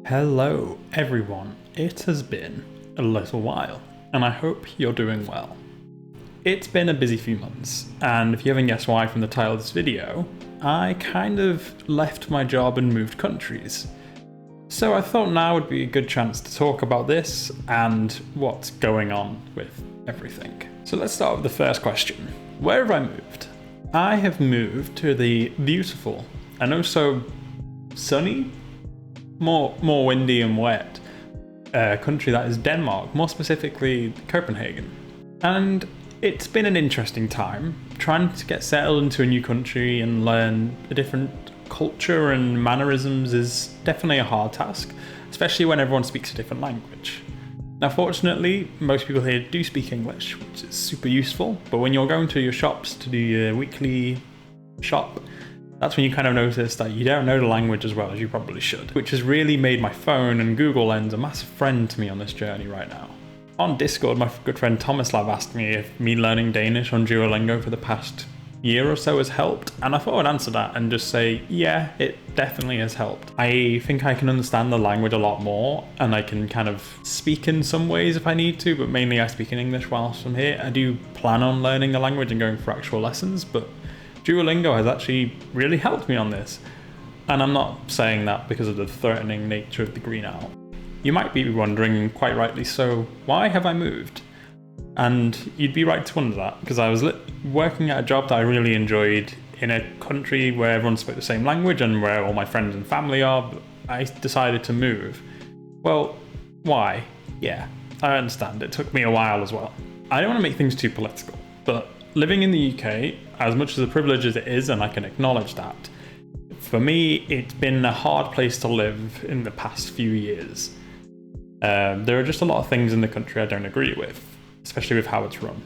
Hello everyone, it has been a little while and I hope you're doing well. It's been a busy few months, and if you haven't guessed why from the title of this video, I kind of left my job and moved countries. So I thought now would be a good chance to talk about this and what's going on with everything. So let's start with the first question. Where have I moved? I have moved to the beautiful and also sunny, more windy and wet country that is Denmark, more specifically Copenhagen. And it's been an interesting time. Trying to get settled into a new country and learn a different culture and mannerisms is definitely a hard task, especially when everyone speaks a different language. Now fortunately, most people here do speak English, which is super useful, but when you're going to your shops to do your weekly shop, that's when you kind of notice that you don't know the language as well as you probably should, which has really made my phone and Google Lens a massive friend to me on this journey right now. On Discord, my good friend Tomislav asked me if me learning Danish on Duolingo for the past year or so has helped, and I thought I'd answer that and just say, yeah, it definitely has helped. I think I can understand the language a lot more, and I can kind of speak in some ways if I need to, but mainly I speak in English whilst I'm here. I do plan on learning the language and going for actual lessons, but Duolingo has actually really helped me on this. And I'm not saying that because of the threatening nature of the green owl. You might be wondering, quite rightly so, why have I moved? And you'd be right to wonder that, because I was working at a job that I really enjoyed in a country where everyone spoke the same language and where all my friends and family are, but I decided to move. Well, why? Yeah, I understand. It took me a while as well. I don't want to make things too political, but living in the UK, as much as a privilege as it is, and I can acknowledge that, for me, it's been a hard place to live in the past few years. There are just a lot of things in the country I don't agree with, especially with how it's run.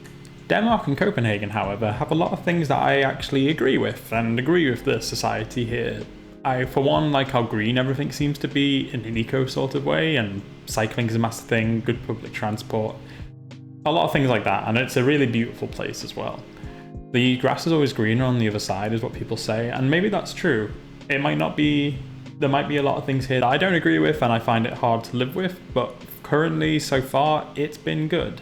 Denmark and Copenhagen, however, have a lot of things that I actually agree with, and agree with the society here. I, for one, like how green everything seems to be in an eco sort of way, and cycling is a massive thing, good public transport, a lot of things like that, and it's a really beautiful place as well. The grass is always greener on the other side is what people say, and maybe that's true. It might not be, there might be a lot of things here that I don't agree with and I find it hard to live with, but currently, so far, it's been good.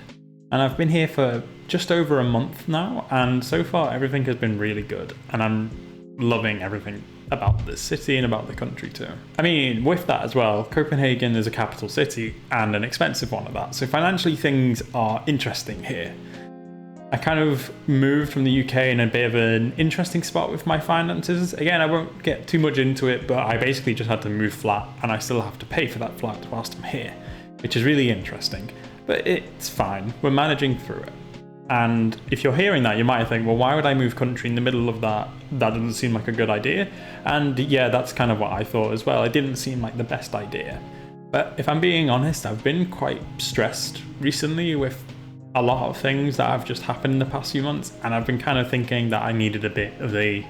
And I've been here for just over a month now, and so far everything has been really good, and I'm loving everything about this city and about the country too. I mean, with that as well, Copenhagen is a capital city and an expensive one at that, so financially things are interesting here. I kind of moved from the UK in a bit of an interesting spot with my finances. Again, I won't get too much into it, but I basically just had to move flat, and I still have to pay for that flat whilst I'm here, which is really interesting. But it's fine, we're managing through it. And if you're hearing that, you might think, well, why would I move country in the middle of that? That doesn't seem like a good idea. And yeah, that's kind of what I thought as well. It didn't seem like the best idea. But if I'm being honest, I've been quite stressed recently with a lot of things that have just happened in the past few months. And I've been kind of thinking that I needed a bit of a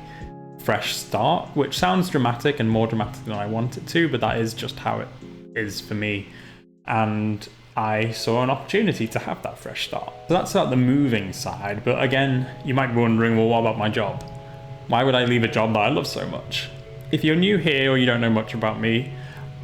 fresh start, which sounds dramatic and more dramatic than I want it to, but that is just how it is for me. And I saw an opportunity to have that fresh start. So that's about the moving side, but again, you might be wondering, well, what about my job? Why would I leave a job that I love so much? If you're new here or you don't know much about me,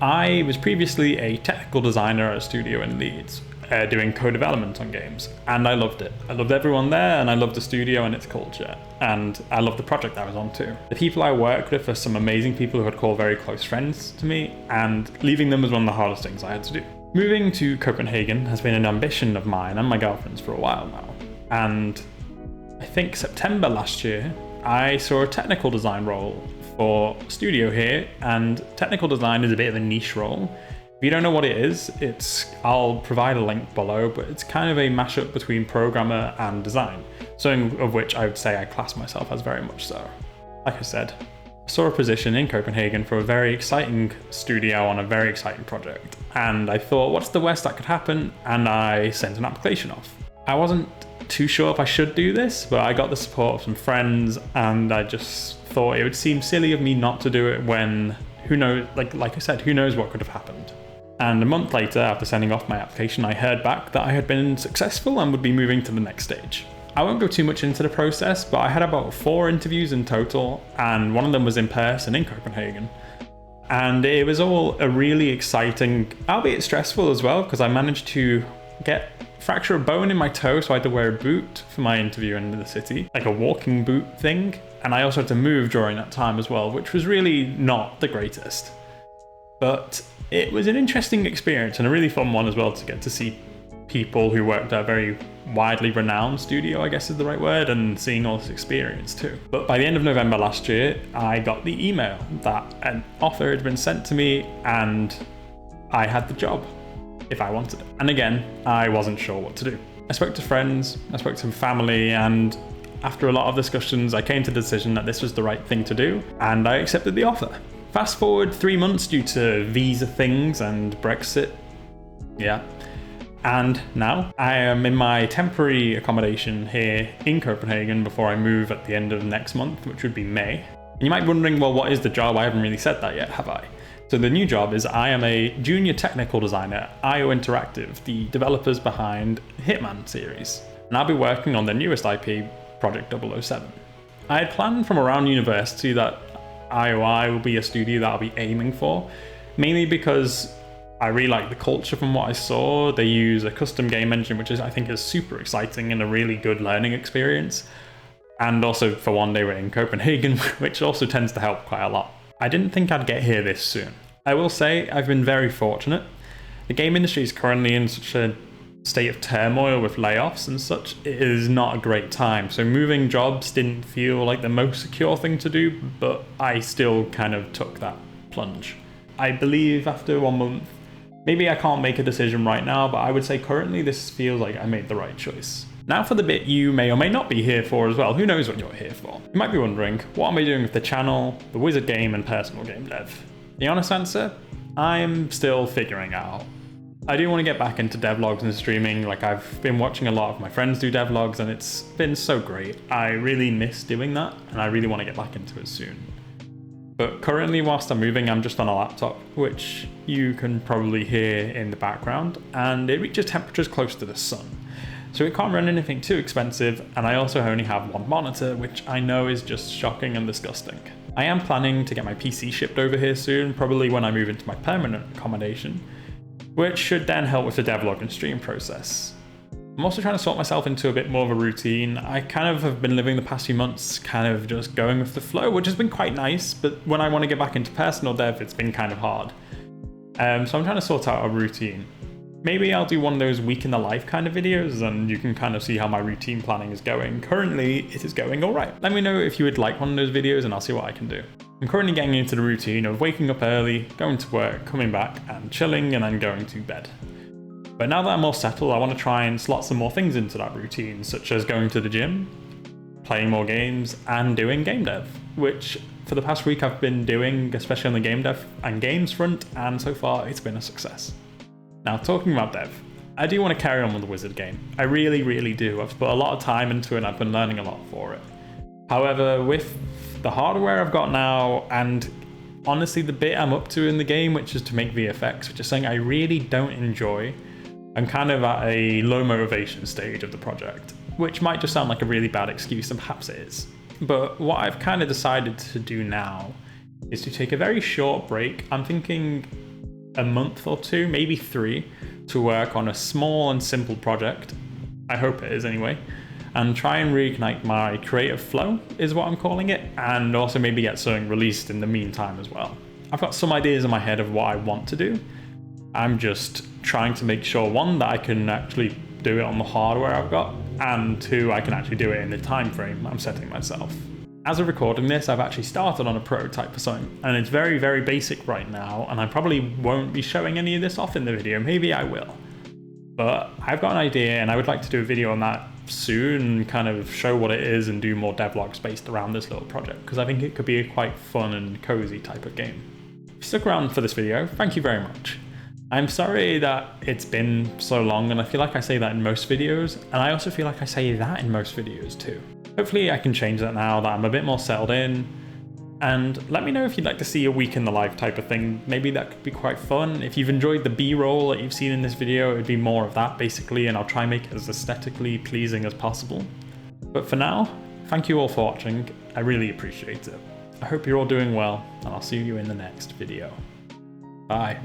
I was previously a technical designer at a studio in Leeds, doing co-development on games, and I loved it. I loved everyone there, and I loved the studio and its culture, and I loved the project I was on too. The people I worked with are some amazing people who I'd call very close friends to me, and leaving them was one of the hardest things I had to do. Moving to Copenhagen has been an ambition of mine and my girlfriend's for a while now, and I think September last year I saw a technical design role for a studio here, and technical design is a bit of a niche role. If you don't know what it is, I'll provide a link below, but it's kind of a mashup between programmer and design, something of which I would say I class myself as very much so. Like I said, I saw a position in Copenhagen for a very exciting studio on a very exciting project, and I thought, what's the worst that could happen? And I sent an application off. I wasn't too sure if I should do this, but I got the support of some friends, and I just thought it would seem silly of me not to do it when, who knows, like I said, who knows what could have happened. And a month later, after sending off my application, I heard back that I had been successful and would be moving to the next stage. I won't go too much into the process, but I had about 4 interviews in total, and one of them was in person in Copenhagen. And it was all a really exciting, albeit stressful as well, because I managed to fracture a bone in my toe, so I had to wear a boot for my interview in the city, like a walking boot thing. And I also had to move during that time as well, which was really not the greatest. But it was an interesting experience and a really fun one as well, to get to see people who worked at a very widely renowned studio, I guess is the right word, and seeing all this experience too. But by the end of November last year, I got the email that an offer had been sent to me and I had the job if I wanted it. And again, I wasn't sure what to do. I spoke to friends, I spoke to family, and after a lot of discussions, I came to the decision that this was the right thing to do, and I accepted the offer. Fast forward 3 months due to visa things and Brexit. Yeah. And now I am in my temporary accommodation here in Copenhagen before I move at the end of next month, which would be May. And you might be wondering, well, what is the job? I haven't really said that yet, have I? So the new job is I am a junior technical designer at IO Interactive, the developers behind Hitman series. And I'll be working on their newest IP, Project 007. I had planned from around university that IOI will be a studio that I'll be aiming for, mainly because I really like the culture from what I saw. They use a custom game engine, which I think is super exciting and a really good learning experience. And also, for one, they were in Copenhagen, which also tends to help quite a lot. I didn't think I'd get here this soon. I will say I've been very fortunate. The game industry is currently in such a state of turmoil with layoffs and such. It is not a great time. So moving jobs didn't feel like the most secure thing to do, but I still kind of took that plunge. I believe after 1 month, maybe I can't make a decision right now, but I would say currently this feels like I made the right choice. Now for the bit you may or may not be here for as well. Who knows what you're here for? You might be wondering, what am I doing with the channel, the Wizard game, and personal game dev? The honest answer? I'm still figuring out. I do want to get back into devlogs and streaming. Like, I've been watching a lot of my friends do devlogs and it's been so great. I really miss doing that and I really want to get back into it soon. But currently, whilst I'm moving, I'm just on a laptop, which you can probably hear in the background, and it reaches temperatures close to the sun. So it can't run anything too expensive, and I also only have one monitor, which I know is just shocking and disgusting. I am planning to get my PC shipped over here soon, probably when I move into my permanent accommodation, which should then help with the devlog and stream process. I'm also trying to sort myself into a bit more of a routine. I kind of have been living the past few months kind of just going with the flow, which has been quite nice, but when I want to get back into personal dev, it's been kind of hard. So I'm trying to sort out a routine. Maybe I'll do one of those week in the life kind of videos and you can kind of see how my routine planning is going. Currently, it is going all right. Let me know if you would like one of those videos and I'll see what I can do. I'm currently getting into the routine of waking up early, going to work, coming back and chilling and then going to bed. But now that I'm more settled, I want to try and slot some more things into that routine, such as going to the gym, playing more games, and doing game dev, which for the past week I've been doing, especially on the game dev and games front, and so far it's been a success. Now, talking about dev, I do want to carry on with the Wizard game. I really, really do. I've put a lot of time into it and I've been learning a lot for it. However, with the hardware I've got now, and honestly the bit I'm up to in the game, which is to make VFX, which is something I really don't enjoy, I'm kind of at a low motivation stage of the project, which might just sound like a really bad excuse, and perhaps it is. But what I've kind of decided to do now is to take a very short break. I'm thinking a month or 2, maybe 3, to work on a small and simple project. I hope it is anyway. And try and reignite my creative flow, is what I'm calling it, and also maybe get something released in the meantime as well. I've got some ideas in my head of what I want to do. I'm just trying to make sure, 1, that I can actually do it on the hardware I've got, and 2, I can actually do it in the time frame I'm setting myself. As of recording this, I've actually started on a prototype for something, and it's very, very basic right now, and I probably won't be showing any of this off in the video. Maybe I will. But I've got an idea, and I would like to do a video on that soon and kind of show what it is and do more devlogs based around this little project, because I think it could be a quite fun and cozy type of game. If you stuck around for this video, thank you very much. I'm sorry that it's been so long, and I feel like I say that in most videos, and I also feel like I say that in most videos too. Hopefully I can change that now that I'm a bit more settled in, and let me know if you'd like to see a week in the life type of thing. Maybe that could be quite fun. If you've enjoyed the B-roll that you've seen in this video, it'd be more of that basically, and I'll try and make it as aesthetically pleasing as possible. But for now, thank you all for watching. I really appreciate it. I hope you're all doing well, and I'll see you in the next video. Bye.